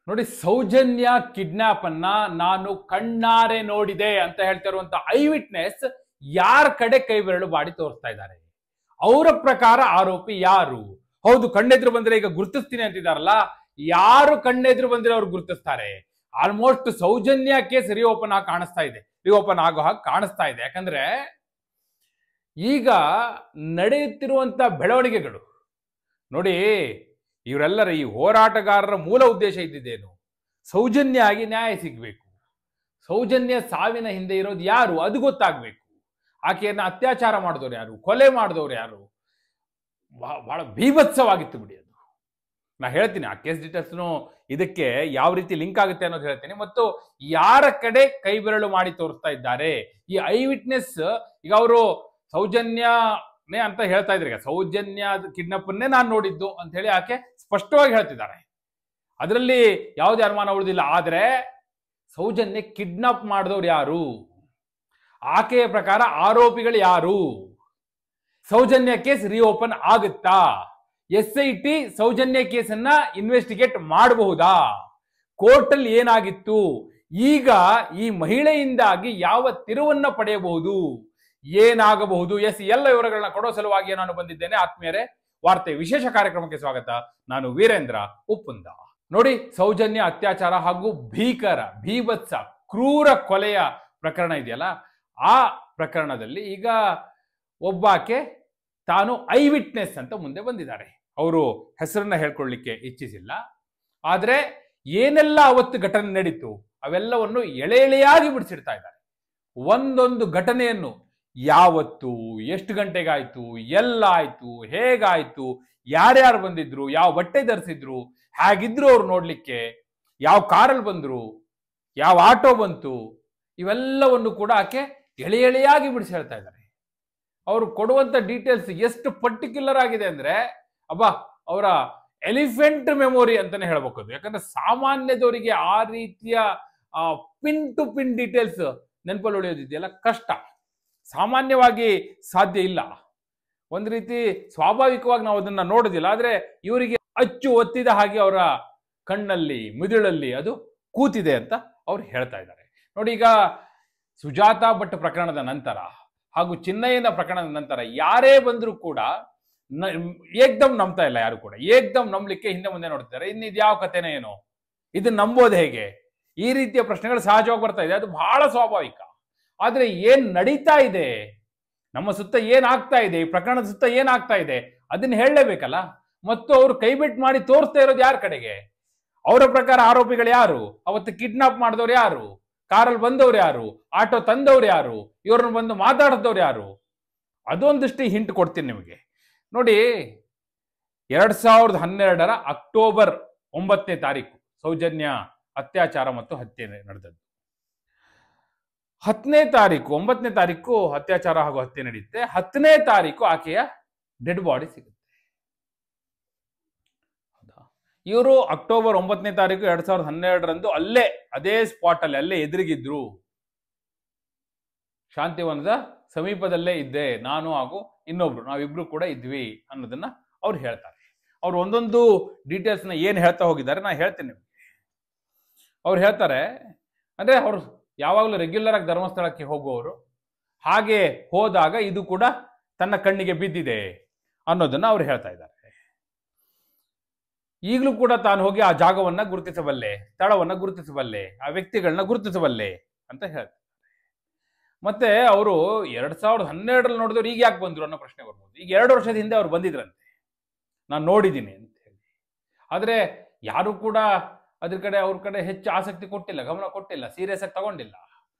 ನೋಡಿ, ಸೌಜನ್ಯ ಕಿಡ್ನಾಪ್ ಅನ್ನ ನಾನು ಕಣ್ಣಾರೆ ನೋಡಿದೆ ಅಂತ ಹೇಳ್ತಾ ಇರುವಂತ ಐ ವಿಟ್ನೆಸ್ ಯಾರ ಕಡೆ ಕೈ ಬೆರಳು ಬಾಡಿ ತೋರಿಸ್ತಾ ಇದ್ದಾರೆ. ಅವರ ಪ್ರಕಾರ ಆರೋಪಿ ಯಾರು? ಹೌದು, ಕಣ್ಣೆದ್ರು ಬಂದ್ರೆ ಈಗ ಗುರುತಿಸ್ತೀನಿ ಅಂತಿದಾರಲ್ಲ, ಯಾರು ಕಣ್ಣೆದ್ರು ಬಂದ್ರೆ ಅವ್ರು ಗುರುತಿಸ್ತಾರೆ. ಆಲ್ಮೋಸ್ಟ್ ಸೌಜನ್ಯ ಕೇಸ್ ರಿಓಪನ್ ಆಗೋ ಹಾಗೆ ಕಾಣಿಸ್ತಾ ಇದೆ. ಯಾಕಂದ್ರೆ ಈಗ ನಡೆಯುತ್ತಿರುವಂತ ಬೆಳವಣಿಗೆಗಳು ನೋಡಿ, ಇವರೆಲ್ಲರ ಈ ಹೋರಾಟಗಾರರ ಮೂಲ ಉದ್ದೇಶ ಇದ್ದಿದ್ದೇನು? ಸೌಜನ್ಯ ಆಗಿ ನ್ಯಾಯ ಸಿಗಬೇಕು. ಸೌಜನ್ಯ ಸಾವಿನ ಹಿಂದೆ ಇರೋದು ಯಾರು ಅದು ಗೊತ್ತಾಗ್ಬೇಕು. ಆಕೆಯನ್ನ ಅತ್ಯಾಚಾರ ಮಾಡಿದವ್ರು ಯಾರು, ಕೊಲೆ ಮಾಡಿದವ್ರು ಯಾರು, ಬಹಳ ಭೀಭತ್ಸವಾಗಿತ್ತು ಬಿಡಿ ಅದು. ನಾ ಹೇಳ್ತೀನಿ, ಆ ಕೇಸ್ ಡೀಟೇಲ್ಸ್ನು ಇದಕ್ಕೆ ಯಾವ ರೀತಿ ಲಿಂಕ್ ಆಗುತ್ತೆ ಅನ್ನೋದು ಹೇಳ್ತೀನಿ. ಮತ್ತು ಯಾರ ಕಡೆ ಕೈ ಬೆರಳು ಮಾಡಿ ತೋರಿಸ್ತಾ ಇದ್ದಾರೆ ಈ ಐ ವಿಟ್ನೆಸ್. ಈಗ ಅವರು ಸೌಜನ್ಯನೇ ಅಂತ ಹೇಳ್ತಾ ಇದ್ರೆ, ಈಗ ಸೌಜನ್ಯ ಕಿಡ್ನಾಪನ್ನೇ ನಾನು ನೋಡಿದ್ದು ಅಂತ ಹೇಳಿ ಆಕೆ ಸ್ಪಷ್ಟವಾಗಿ ಹೇಳ್ತಿದ್ದಾರೆ. ಅದರಲ್ಲಿ ಯಾವುದೇ ಅನುಮಾನ ಉಳಿದಿಲ್ಲ. ಆದ್ರೆ ಸೌಜನ್ಯ ಕಿಡ್ನಾಪ್ ಮಾಡಿದವ್ರು ಯಾರು, ಆಕೆಯ ಪ್ರಕಾರ ಆರೋಪಿಗಳು ಯಾರು, ಸೌಜನ್ಯ ಕೇಸ್ ರಿಓಪನ್ ಆಗುತ್ತಾ, SIT ಸೌಜನ್ಯ ಕೇಸನ್ನ ಇನ್ವೆಸ್ಟಿಗೇಟ್ ಮಾಡಬಹುದಾ, ಕೋರ್ಟಲ್ಲಿ ಏನಾಗಿತ್ತು, ಈಗ ಈ ಮಹಿಳೆಯಿಂದಾಗಿ ಯಾವ ತಿರುವನ್ನ ಪಡೆಯಬಹುದು, ಏನಾಗಬಹುದು, ಎಲ್ಲ ವಿವರಗಳನ್ನ ಕೊಡೋ ಸಲುವಾಗಿ ನಾನು ಬಂದಿದ್ದೇನೆ. ಆತ್ಮೀಯರೇ, ವಾರ್ತೆ ವಿಶೇಷ ಕಾರ್ಯಕ್ರಮಕ್ಕೆ ಸ್ವಾಗತ. ನಾನು ವೀರೇಂದ್ರ ಉಪ್ಪುಂದ. ನೋಡಿ, ಸೌಜನ್ಯ ಅತ್ಯಾಚಾರ ಹಾಗೂ ಭೀಭತ್ಸ ಕ್ರೂರ ಕೊಲೆಯ ಪ್ರಕರಣ ಇದೆಯಲ್ಲ, ಆ ಪ್ರಕರಣದಲ್ಲಿ ಈಗ ಒಬ್ಬಾಕೆ ತಾನು ಐ ವಿಟ್ನೆಸ್ ಅಂತ ಮುಂದೆ ಬಂದಿದ್ದಾರೆ. ಅವರು ಹೆಸರನ್ನ ಹೇಳ್ಕೊಳ್ಳಿಕ್ಕೆ ಇಚ್ಛಿಸಿಲ್ಲ. ಆದ್ರೆ ಏನೆಲ್ಲ ಅವತ್ತು ಘಟನೆ ನಡೀತು ಅವೆಲ್ಲವನ್ನು ಎಳೆಯಾಗಿ ಬಿಡಿಸಿಡ್ತಾ ಇದ್ದಾರೆ. ಒಂದೊಂದು ಘಟನೆಯನ್ನು ಯಾವತ್ತು, ಎಷ್ಟು ಗಂಟೆಗಾಯ್ತು, ಎಲ್ಲ ಆಯ್ತು, ಹೇಗಾಯ್ತು, ಯಾರ್ಯಾರು ಬಂದಿದ್ರು, ಯಾವ ಬಟ್ಟೆ ಧರಿಸಿದ್ರು, ಹೇಗಿದ್ರು ಅವ್ರು ನೋಡ್ಲಿಕ್ಕೆ, ಯಾವ ಕಾರಲ್ಲಿ ಬಂದ್ರು, ಯಾವ ಆಟೋ ಬಂತು, ಇವೆಲ್ಲವನ್ನು ಕೂಡ ಆಕೆ ಎಳೆಯಾಗಿ ಬಿಡಿಸಿ ಹೇಳ್ತಾ ಇದ್ದಾರೆ. ಅವರು ಕೊಡುವಂತ ಡೀಟೇಲ್ಸ್ ಎಷ್ಟು ಪರ್ಟಿಕ್ಯುಲರ್ ಆಗಿದೆ ಅಂದ್ರೆ ಅವರ ಎಲಿಫೆಂಟ್ ಮೆಮೊರಿ ಅಂತಾನೆ ಹೇಳ್ಬೇಕು ಅದು. ಯಾಕಂದ್ರೆ ಸಾಮಾನ್ಯದವರಿಗೆ ಆ ರೀತಿಯ ಪಿನ್ ಟು ಪಿನ್ ಡೀಟೇಲ್ಸ್ ನೆನಪಲ್ಲಿ ಉಳಿಯೋದಿದೆಯಲ್ಲ ಕಷ್ಟ, ಸಾಮಾನ್ಯವಾಗಿ ಸಾಧ್ಯ ಇಲ್ಲ. ಒಂದ್ ರೀತಿ ಸ್ವಾಭಾವಿಕವಾಗಿ ನಾವು ಅದನ್ನ ನೋಡೋದಿಲ್ಲ. ಆದ್ರೆ ಇವರಿಗೆ ಅಚ್ಚು ಒತ್ತಿದ ಹಾಗೆ ಅವರ ಕಣ್ಣಲ್ಲಿ ಮಿದುಳಲ್ಲಿ ಅದು ಕೂತಿದೆ ಅಂತ ಅವ್ರು ಹೇಳ್ತಾ ಇದ್ದಾರೆ. ನೋಡಿ, ಈಗ ಸುಜಾತಾ ಭಟ್ ಪ್ರಕರಣದ ನಂತರ ಹಾಗೂ ಚಿನ್ನಯ್ಯನ ಪ್ರಕರಣದ ನಂತರ ಯಾರೇ ಬಂದರೂ ಕೂಡ ಏಕ್ದಮ್ ನಂಬ್ತಾ ಇಲ್ಲ. ಯಾರು ಕೂಡ ಏಕ್ದಮ್ ನಂಬಲಿಕ್ಕೆ ಹಿಂದೆ ಮುಂದೆ ನೋಡ್ತಿದ್ದಾರೆ. ಇದ್ಯಾವ ಕಥೆನೇ ಏನೋ, ಇದನ್ನ ನಂಬೋದು ಹೇಗೆ, ಈ ರೀತಿಯ ಪ್ರಶ್ನೆಗಳು ಸಹಜವಾಗಿ ಬರ್ತಾ ಇದೆ. ಅದು ಬಹಳ ಸ್ವಾಭಾವಿಕ. ಆದ್ರೆ ಏನ್ ನಡೀತಾ ಇದೆ, ನಮ್ಮ ಸುತ್ತ ಏನಾಗ್ತಾ ಇದೆ, ಈ ಪ್ರಕರಣದ ಸುತ್ತ ಏನಾಗ್ತಾ ಇದೆ ಅದನ್ನ ಹೇಳಲೇಬೇಕಲ್ಲ. ಮತ್ತು ಅವರು ಕೈಬಿಟ್ಟು ಮಾಡಿ ತೋರಿಸ್ತಾ ಇರೋದು ಯಾರ ಕಡೆಗೆ? ಅವರ ಪ್ರಕಾರ ಆರೋಪಿಗಳು ಯಾರು, ಅವತ್ತು ಕಿಡ್ನಾಪ್ ಮಾಡಿದವ್ರು ಯಾರು, ಕಾರಲ್ಲಿ ಬಂದವ್ರು ಯಾರು, ಆಟೋ ತಂದವ್ರು ಯಾರು, ಇವ್ರನ್ನ ಬಂದು ಮಾತಾಡಿದವ್ರು ಯಾರು, ಅದೊಂದಷ್ಟು ಹಿಂಟ್ ಕೊಡ್ತೀನಿ ನಿಮಗೆ. ನೋಡಿ, 2012 ಅಕ್ಟೋಬರ್ 9ನೇ ತಾರೀಕು ಸೌಜನ್ಯ ಅತ್ಯಾಚಾರ ಮತ್ತು ಹತ್ಯೆ ನಡೆದದ್ದು. 10ನೇ ತಾರೀಕು 9ನೇ ತಾರೀಕು ಅತ್ಯಾಚಾರ ಹಾಗೂ ಹತ್ಯೆ ನಡೆಯುತ್ತೆ. 10ನೇ ತಾರೀಕು ಆಕೆಯ ಡೆಡ್ ಬಾಡಿ ಸಿಗುತ್ತೆ. ಇವರು ಅಕ್ಟೋಬರ್ 9ನೇ ತಾರೀಕು 2012 ಅದೇ ಸ್ಪಾಟ್ ಅಲ್ಲೇ ಎದುರಿಗಿದ್ರು. ಶಾಂತಿವನದ ಸಮೀಪದಲ್ಲೇ ಇದ್ದೆ ನಾನು ಹಾಗೂ ಇನ್ನೊಬ್ರು, ನಾವಿಬ್ರು ಕೂಡ ಇದ್ವಿ ಅನ್ನೋದನ್ನ ಅವ್ರು ಹೇಳ್ತಾರೆ. ಅವ್ರು ಒಂದೊಂದು ಡೀಟೇಲ್ಸ್ ನ ಏನ್ ಹೇಳ್ತಾ ಹೋಗಿದ್ದಾರೆ ನಾ ಹೇಳ್ತೇನೆ ನಿಮ್ಗೆ. ಅವ್ರು ಹೇಳ್ತಾರೆ ಅಂದ್ರೆ, ಅವ್ರು ಯಾವಾಗಲೂ ರೆಗ್ಯುಲರ್ ಆಗಿ ಧರ್ಮಸ್ಥಳಕ್ಕೆ ಹೋಗುವವರು, ಹಾಗೆ ಹೋದಾಗ ಇದು ಕೂಡ ತನ್ನ ಕಣ್ಣಿಗೆ ಬಿದ್ದಿದೆ ಅನ್ನೋದನ್ನ ಅವ್ರು ಹೇಳ್ತಾ ಇದ್ದಾರೆ. ಈಗಲೂ ಕೂಡ ತಾನು ಹೋಗಿ ಆ ಜಾಗವನ್ನ ಗುರುತಿಸಬಲ್ಲೆ, ಸ್ಥಳವನ್ನ ಗುರುತಿಸಬಲ್ಲೆ, ಆ ವ್ಯಕ್ತಿಗಳನ್ನ ಗುರುತಿಸಬಲ್ಲೆ ಅಂತ ಹೇಳ್ತಾರೆ. ಮತ್ತೆ ಅವರು 2012 ನೋಡಿದವ್ರು ಈಗ ಯಾಕೆ ಬಂದ್ರು ಅನ್ನೋ ಪ್ರಶ್ನೆ ಬರ್ಬೋದು. ಈಗ 2 ವರ್ಷದ ಹಿಂದೆ ಅವ್ರು ಬಂದಿದ್ರಂತೆ, ನಾನು ನೋಡಿದ್ದೀನಿ ಅಂತ ಹೇಳಿ. ಆದ್ರೆ ಯಾರು ಕೂಡ ಅವ್ರ ಕಡೆ ಹೆಚ್ಚು ಆಸಕ್ತಿ ಕೊಟ್ಟಿಲ್ಲ, ಗಮನ ಕೊಟ್ಟಿಲ್ಲ, ಸೀರಿಯಸ್ ಆಗಿ ತಗೊಂಡಿಲ್ಲ.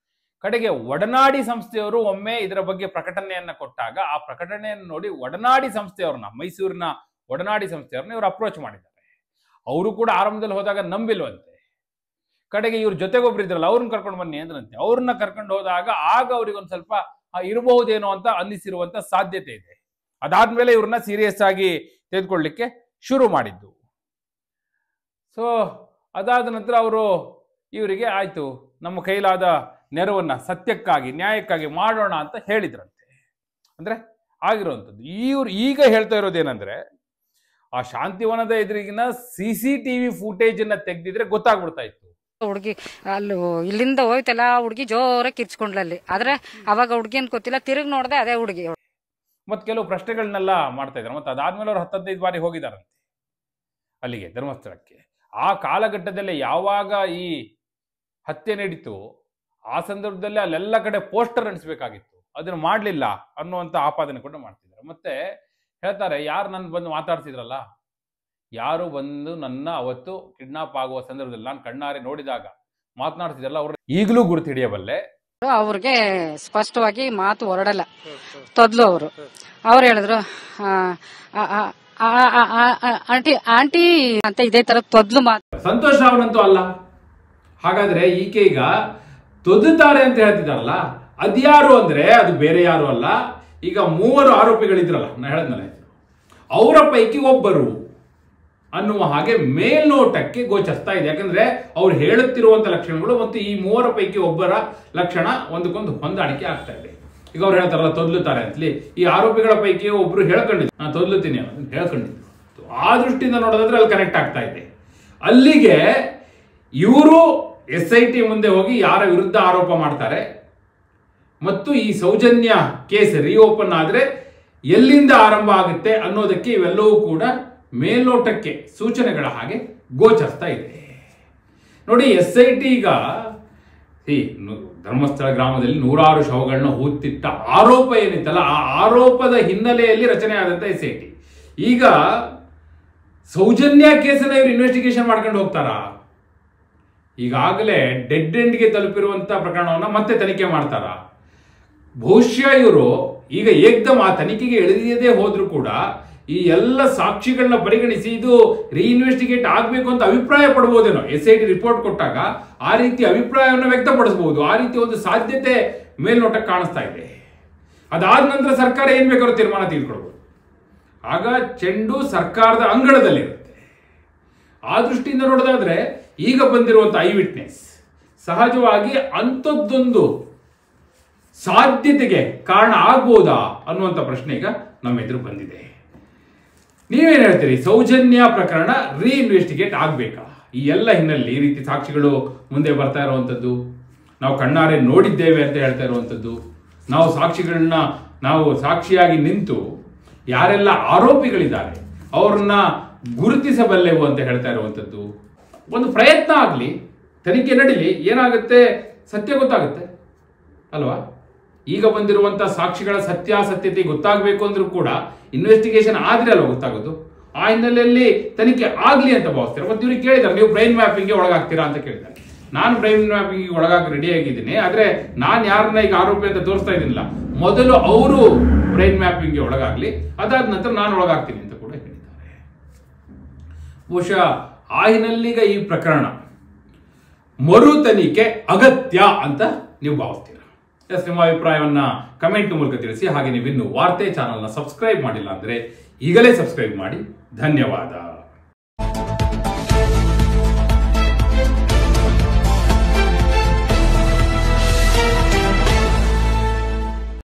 ಕಡೆಗೆ ಒಡನಾಡಿ ಸಂಸ್ಥೆಯವರು ಒಮ್ಮೆ ಇದರ ಬಗ್ಗೆ ಪ್ರಕಟಣೆಯನ್ನ ಕೊಟ್ಟಾಗ ಆ ಪ್ರಕಟಣೆಯನ್ನು ನೋಡಿ ಒಡನಾಡಿ ಸಂಸ್ಥೆಯವ್ರನ್ನ, ಮೈಸೂರಿನ ಒಡನಾಡಿ ಸಂಸ್ಥೆಯವ್ರನ್ನ ಇವರು ಅಪ್ರೋಚ್ ಮಾಡಿದ್ದಾರೆ. ಅವರು ಕೂಡ ಆರಂಭದಲ್ಲಿ ಹೋದಾಗ ನಂಬಿಲ್ವಂತೆ. ಕಡೆಗೆ ಇವ್ರ ಜೊತೆಗೊಬ್ರು ಇದ್ರಲ್ಲ, ಅವ್ರನ್ನ ಕರ್ಕೊಂಡು ಬನ್ನಿ ಅಂದ್ರಂತೆ. ಅವ್ರನ್ನ ಕರ್ಕೊಂಡು ಹೋದಾಗ ಆಗ ಅವ್ರಿಗೊಂದು ಸ್ವಲ್ಪ ಇರಬಹುದೇನೋ ಅಂತ ಅನ್ನಿಸಿರುವಂತ ಸಾಧ್ಯತೆ ಇದೆ. ಅದಾದ್ಮೇಲೆ ಇವ್ರನ್ನ ಸೀರಿಯಸ್ ಆಗಿ ತೆಗೆದುಕೊಳ್ಳಿಕ್ಕೆ ಶುರು ಮಾಡಿದ್ದು. ಸೊ ಅದಾದ ನಂತರ ಅವರು ಇವರಿಗೆ ಆಯ್ತು, ನಮ್ಮ ಕೈಲಾದ ನೆರವನ್ನ ಸತ್ಯಕ್ಕಾಗಿ ನ್ಯಾಯಕ್ಕಾಗಿ ಮಾಡೋಣ ಅಂತ ಹೇಳಿದ್ರಂತೆ. ಅಂದ್ರೆ ಆಗಿರುವಂಥದ್ದು. ಇವ್ರು ಈಗ ಹೇಳ್ತಾ ಇರೋದೇನಂದ್ರೆ, ಆ ಶಾಂತಿವನದ ಎದುರಿಗಿನ CCTV ಫೂಟೇಜ್ ಅನ್ನ ತೆಗೆದಿದ್ರೆ ಗೊತ್ತಾಗ್ಬಿಡ್ತಾ ಇತ್ತು. ಹುಡುಗಿ ಅಲ್ಲಿ ಇಲ್ಲಿಂದ ಹೋಯ್ತಲ್ಲ ಹುಡುಗಿ ಜೋರಾಗಿ ಕಿರ್ಚ್ಕೊಂಡ್ಲಲ್ಲಿ. ಆದ್ರೆ ಅವಾಗ ಹುಡುಗಿ ಅಂತ ಗೊತ್ತಿಲ್ಲ, ತಿರುಗಿ ನೋಡ್ದೆ ಅದೇ ಹುಡುಗಿ. ಮತ್ತೆ ಕೆಲವು ಪ್ರಶ್ನೆಗಳನ್ನೆಲ್ಲ ಮಾಡ್ತಾ ಇದ್ದಾರೆ. ಮತ್ತೆ ಅದಾದ್ಮೇಲೆ ಅವ್ರು 10-15 ಬಾರಿ ಹೋಗಿದಾರಂತೆ ಅಲ್ಲಿಗೆ ಧರ್ಮಸ್ಥಳಕ್ಕೆ. ಆ ಕಾಲಘಟ್ಟದಲ್ಲಿ ಯಾವಾಗ ಈ ಹತ್ಯೆ ನಡೀತು ಆ ಸಂದರ್ಭದಲ್ಲಿ ಅಲ್ಲೆಲ್ಲ ಕಡೆ ಪೋಸ್ಟರ್ ಅಂಟಿಸ್ಬೇಕಾಗಿತ್ತು, ಅದನ್ನು ಮಾಡಲಿಲ್ಲ ಅನ್ನುವಂಥ ಆಪಾದನೆ ಕೂಡ ಮಾಡ್ತಿದ್ದಾರೆ. ಮತ್ತೆ ಹೇಳ್ತಾರೆ, ಯಾರು ನನ್ನ ಬಂದು ಮಾತಾಡ್ತಿದ್ರಲ್ಲ, ಯಾರು ಬಂದು ನನ್ನ ಅವತ್ತು ಕಿಡ್ನಾಪ್ ಆಗುವ ಸಂದರ್ಭದಲ್ಲಿ ನಾನು ಕಣ್ಣಾರೆ ನೋಡಿದಾಗ ಮಾತನಾಡ್ತಿದ್ರಲ್ಲ, ಅವ್ರ ಈಗಲೂ ಗುರುತು ಹಿಡಿಯಬಲ್ಲೆ. ಅವ್ರಿಗೆ ಸ್ಪಷ್ಟವಾಗಿ ಮಾತು ಹೊರಡಲ್ಲ. ತೊದ್ಲು ಅವ್ರು ಹೇಳಿದ್ರು ಆಂಟಿ ಆಂಟಿ ಅಂತ ಇದೇ ತರ ತೊದ್ಲು ಮಾತು. ಸಂತೋಷ್ ರಾವ್ನಂತೂ ಅಲ್ಲ. ಹಾಗಾದ್ರೆ ಈಕೆ ಈಗ ತೊದ್ದುತ್ತಾರೆ ಅಂತ ಹೇಳ್ತಿದಾರಲ್ಲ, ಅದ್ಯಾರು ಅಂದ್ರೆ ಅದು ಬೇರೆ ಯಾರು ಅಲ್ಲ. ಈಗ 3 ಆರೋಪಿಗಳಿದ್ರಲ್ಲ, ನಾನು ಹೇಳಿದ್ನಲ್ಲ, ಅವರ ಪೈಕಿ ಒಬ್ಬರು ಅನ್ನುವ ಹಾಗೆ ಮೇಲ್ನೋಟಕ್ಕೆ ಗೋಚರಿಸ್ತಾ ಇದೆ. ಯಾಕಂದ್ರೆ ಅವ್ರು ಹೇಳುತ್ತಿರುವಂತ ಲಕ್ಷಣಗಳು ಮತ್ತು ಈ 3 ಪೈಕಿ ಒಬ್ಬರ ಲಕ್ಷಣ ಒಂದಕ್ಕೊಂದು ಹೊಂದಾಣಿಕೆ ಆಗ್ತಾ ಇದೆ. ಈಗ ಅವ್ರು ಹೇಳ್ತಾರಲ್ಲ ತೊದ್ಲುತ್ತಾರೆ ಅಂತಲಿ, ಈ ಆರೋಪಿಗಳ ಪೈಕಿ ಒಬ್ರು ಹೇಳ್ಕೊಂಡಿದ್ರು ನಾನು ತೊದ್ಲುತ್ತೀನಿ ಹೇಳ್ಕೊಂಡಿದ್ರು. ಆ ದೃಷ್ಟಿಯಿಂದ ನೋಡೋದಾದ್ರೆ ಅಲ್ಲಿ ಕನೆಕ್ಟ್ ಆಗ್ತಾ ಇದೆ. ಅಲ್ಲಿಗೆ ಇವರು SIT ಮುಂದೆ ಹೋಗಿ ಯಾರ ವಿರುದ್ಧ ಆರೋಪ ಮಾಡ್ತಾರೆ ಮತ್ತು ಈ ಸೌಜನ್ಯ ಕೇಸ್ ರಿಓಪನ್ ಆದ್ರೆ ಎಲ್ಲಿಂದ ಆರಂಭ ಆಗುತ್ತೆ ಅನ್ನೋದಕ್ಕೆ ಇವೆಲ್ಲವೂ ಕೂಡ ಮೇಲ್ನೋಟಕ್ಕೆ ಸೂಚನೆಗಳ ಹಾಗೆ ಗೋಚರಿಸ್ತಾ ಇದೆ. ನೋಡಿ, SIT ಈಗ ಧರ್ಮಸ್ಥಳ ಗ್ರಾಮದಲ್ಲಿ 100 ಶವಗಳನ್ನ ಹೂತಿಟ್ಟ ಆರೋಪ ಏನಿತ್ತಲ್ಲ, ಆ ಆರೋಪದ ಹಿನ್ನೆಲೆಯಲ್ಲಿ ರಚನೆ ಆದಂತ SIT ಈಗ ಸೌಜನ್ಯ ಕೇಸನ್ನ ಇವರು ಇನ್ವೆಸ್ಟಿಗೇಷನ್ ಮಾಡ್ಕೊಂಡು ಹೋಗ್ತಾರ. ಈಗಾಗಲೇ ಡೆಡ್ ಎಂಡ್ಗೆ ತಲುಪಿರುವಂತ ಪ್ರಕರಣವನ್ನ ಮತ್ತೆ ತನಿಖೆ ಮಾಡ್ತಾರ. ಬಹುಶಃ ಇವರು ಈಗ ಏಕ್ದಮ್ ಆ ತನಿಖೆಗೆ ಎಳೆದಿಯದೇ ಹೋದ್ರೂ ಕೂಡ ಈ ಎಲ್ಲ ಸಾಕ್ಷಿಗಳನ್ನ ಪರಿಗಣಿಸಿ ಇದು ರೀಇನ್ವೆಸ್ಟಿಗೇಟ್ ಆಗಬೇಕು ಅಂತ ಅಭಿಪ್ರಾಯ ಪಡಬಹುದೇನೋ. SIT ರಿಪೋರ್ಟ್ ಕೊಟ್ಟಾಗ ಆ ರೀತಿ ಅಭಿಪ್ರಾಯವನ್ನು ವ್ಯಕ್ತಪಡಿಸಬಹುದು. ಆ ರೀತಿ ಒಂದು ಸಾಧ್ಯತೆ ಮೇಲ್ನೋಟಕ್ಕೆ ಕಾಣಿಸ್ತಾ ಇದೆ. ಅದಾದ ನಂತರ ಸರ್ಕಾರ ಏನ್ ಬೇಕಾದ್ರೂ ತೀರ್ಮಾನ ತೆಗೆದುಕೊಳ್ಬಹುದು. ಆಗ ಚೆಂಡು ಸರ್ಕಾರದ ಅಂಗಳದಲ್ಲಿರುತ್ತೆ. ಆ ದೃಷ್ಟಿಯಿಂದ ನೋಡೋದಾದ್ರೆ ಈಗ ಬಂದಿರುವಂತ ಐ ವಿಟ್ನೆಸ್ ಸಹಜವಾಗಿ ಅಂಥದ್ದೊಂದು ಸಾಧ್ಯತೆಗೆ ಕಾರಣ ಆಗ್ಬೋದಾ ಅನ್ನುವಂಥ ಪ್ರಶ್ನೆ ಈಗ ನಮ್ಮ ಎದುರು ಬಂದಿದೆ. ನೀವೇನ್ ಹೇಳ್ತೀರಿ? ಸೌಜನ್ಯ ಪ್ರಕರಣ ರೀಇನ್ವೆಸ್ಟಿಗೇಟ್ ಆಗ್ಬೇಕಾ? ಈ ಎಲ್ಲ ಹಿನ್ನೆಲೆ ಈ ರೀತಿ ಸಾಕ್ಷಿಗಳು ಮುಂದೆ ಬರ್ತಾ ಇರುವಂಥದ್ದು, ನಾವು ಕಣ್ಣಾರೆ ನೋಡಿದ್ದೇವೆ ಅಂತ ಹೇಳ್ತಾ ಇರುವಂಥದ್ದು, ನಾವು ಸಾಕ್ಷಿಯಾಗಿ ನಿಂತು ಯಾರೆಲ್ಲ ಆರೋಪಿಗಳಿದ್ದಾರೆ ಅವ್ರನ್ನ ಗುರುತಿಸಬಲ್ಲೆವು ಅಂತ ಹೇಳ್ತಾ ಇರುವಂಥದ್ದು. ಒಂದು ಪ್ರಯತ್ನ ಆಗಲಿ, ತನಿಖೆ ನಡೀಲಿ, ಏನಾಗುತ್ತೆ ಸತ್ಯ ಗೊತ್ತಾಗುತ್ತೆ ಅಲ್ವಾ? ಈಗ ಬಂದಿರುವಂತ ಸಾಕ್ಷಿಗಳ ಸತ್ಯಾಸತ್ಯತೆ ಗೊತ್ತಾಗಬೇಕು ಅಂದ್ರೂ ಕೂಡ ಇನ್ವೆಸ್ಟಿಗೇಷನ್ ಆದ್ರೆ ಅಲ್ವಾ ಗೊತ್ತಾಗೋದು. ಆ ಹಿನ್ನೆಲೆಯಲ್ಲಿ ತನಿಖೆ ಆಗ್ಲಿ ಅಂತ ಭಾವಿಸ್ತಾರೆ. ಮತ್ತೆ ಇವ್ರಿಗೆ ಕೇಳಿದ್ದಾರೆ, ನೀವು ಬ್ರೈನ್ ಮ್ಯಾಪಿಂಗ್ಗೆ ಒಳಗಾಗ್ತೀರಾ ಅಂತ ಕೇಳಿದ್ದಾರೆ. ನಾನು ಬ್ರೈನ್ ಮ್ಯಾಪಿಂಗ್ ಒಳಗಾಗಿ ರೆಡಿ ಆಗಿದ್ದೀನಿ, ಆದ್ರೆ ನಾನು ಯಾರನ್ನ ಈಗ ಆರೋಪಿ ಅಂತ ತೋರಿಸ್ತಾ ಇದ್ದೀನಿಲ್ಲ, ಮೊದಲು ಅವರು ಬ್ರೈನ್ ಮ್ಯಾಪಿಂಗ್ಗೆ ಒಳಗಾಗ್ಲಿ, ಅದಾದ ನಂತರ ನಾನು ಒಳಗಾಗ್ತೀನಿ ಅಂತ ಕೂಡ ಹೇಳಿದ್ದಾರೆ. ಬಹುಶಃ ಆ ಹಿನ್ನೆಲೆಗ ಈ ಪ್ರಕರಣ ಮರು ತನಿಖೆ ಅಗತ್ಯ ಅಂತ ನೀವು ಭಾವಿಸ್ತೀರಾ? ನಿಮ್ಮ ಅಭಿಪ್ರಾಯವನ್ನ ಕಮೆಂಟ್ ಮೂಲಕ ತಿಳಿಸಿ. ಹಾಗೆ ನೀವಿನ್ನು ವಾರ್ತೆ ಚಾನಲ್ನ ಸಬ್ಸ್ಕ್ರೈಬ್ ಮಾಡಿಲ್ಲ ಅಂದ್ರೆ ಈಗಲೇ ಸಬ್ಸ್ಕ್ರೈಬ್ ಮಾಡಿ. ಧನ್ಯವಾದ.